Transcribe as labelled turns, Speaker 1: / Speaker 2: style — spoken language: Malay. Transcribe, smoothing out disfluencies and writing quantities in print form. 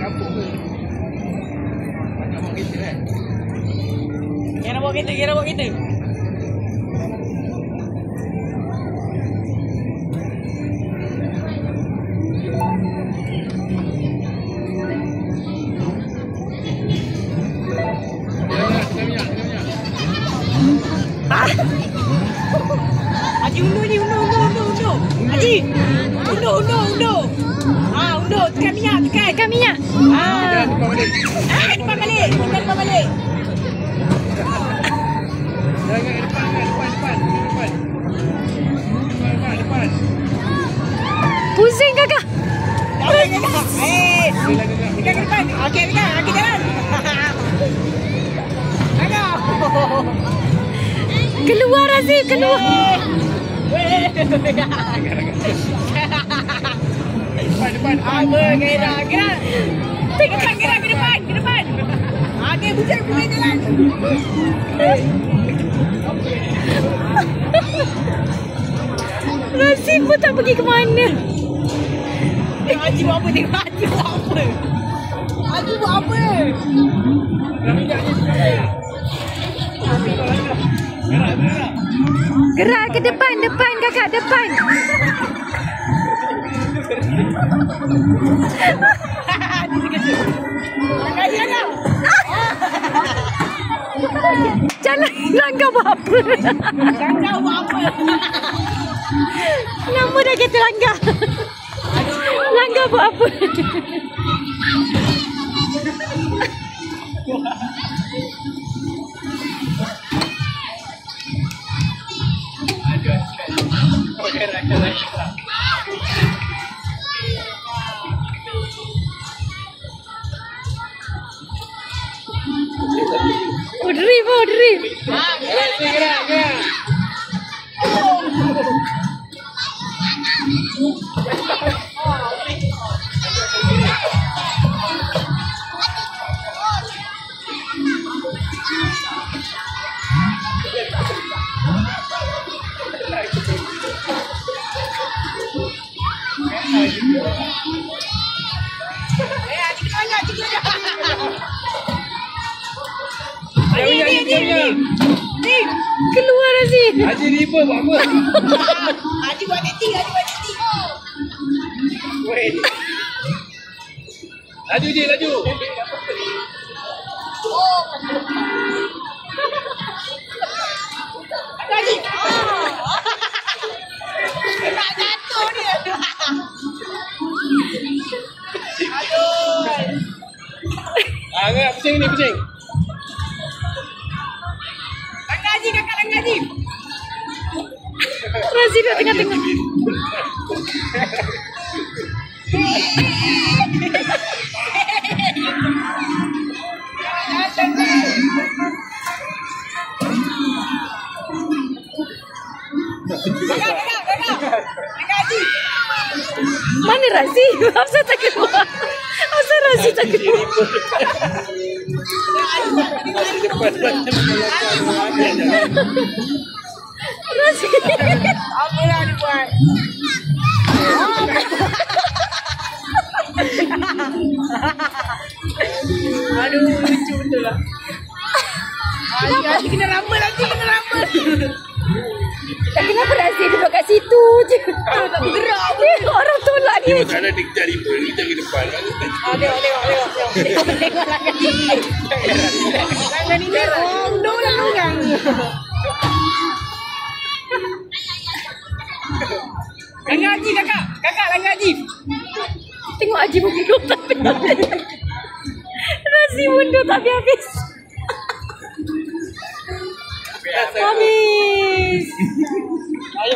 Speaker 1: kampung ke? Nak bawa kereta kan?
Speaker 2: Kira bawa kereta, kira bawa kereta. Haji undur ni, undur. Haji, undur. Undur. Tekan minyak.
Speaker 3: Tekan minyak.
Speaker 2: Depan balik. Depan balik.
Speaker 1: Depan.
Speaker 3: Pusing kakak.
Speaker 2: Tekan ke depan. Okey, jalan.
Speaker 3: Keluar Razif, keluar.
Speaker 1: Depan.
Speaker 2: Apa gerak. Tekan gerak ke depan. Okey, bucak jalan.
Speaker 3: Razif pun tak pergi ke mana.
Speaker 2: Haji buat apa? Haji buat apa?
Speaker 3: Gerak ke depan kakak, depan. Jalan langgar buat apa? Nama dah kata langgar. Langgar buat apa? Drip.
Speaker 1: Gerak.
Speaker 2: Ni.
Speaker 3: Keluar Razif.
Speaker 1: Haji riba buat apa?
Speaker 2: Haji buat dating.
Speaker 1: Weh. Laju.
Speaker 2: Haji. Tak jatuh dia. Aduh.
Speaker 1: Angkat pusing.
Speaker 2: Kakak langgar Haji.
Speaker 3: Razif kat tengah-tengah. Mana Razif? Hafsah tak keluar. Razif tak keluar. Razif.
Speaker 2: Apa yang dibuat? Aduh, lucu betul lah. Haji kena lama nanti.
Speaker 3: Kenapa Razif duduk kat situ je?
Speaker 2: Tak bergerak.
Speaker 3: Orang tolak dia.
Speaker 1: Macam mana dia cari pun kita ke depan.
Speaker 2: Tengok langgar ni. Langgar ni undur lah orang. Langgar Haji kakak. Kakak langgar Haji.
Speaker 3: Tengok Haji mundur tapi habis. Razif mundur tapi habis. Habis.
Speaker 2: Ayo.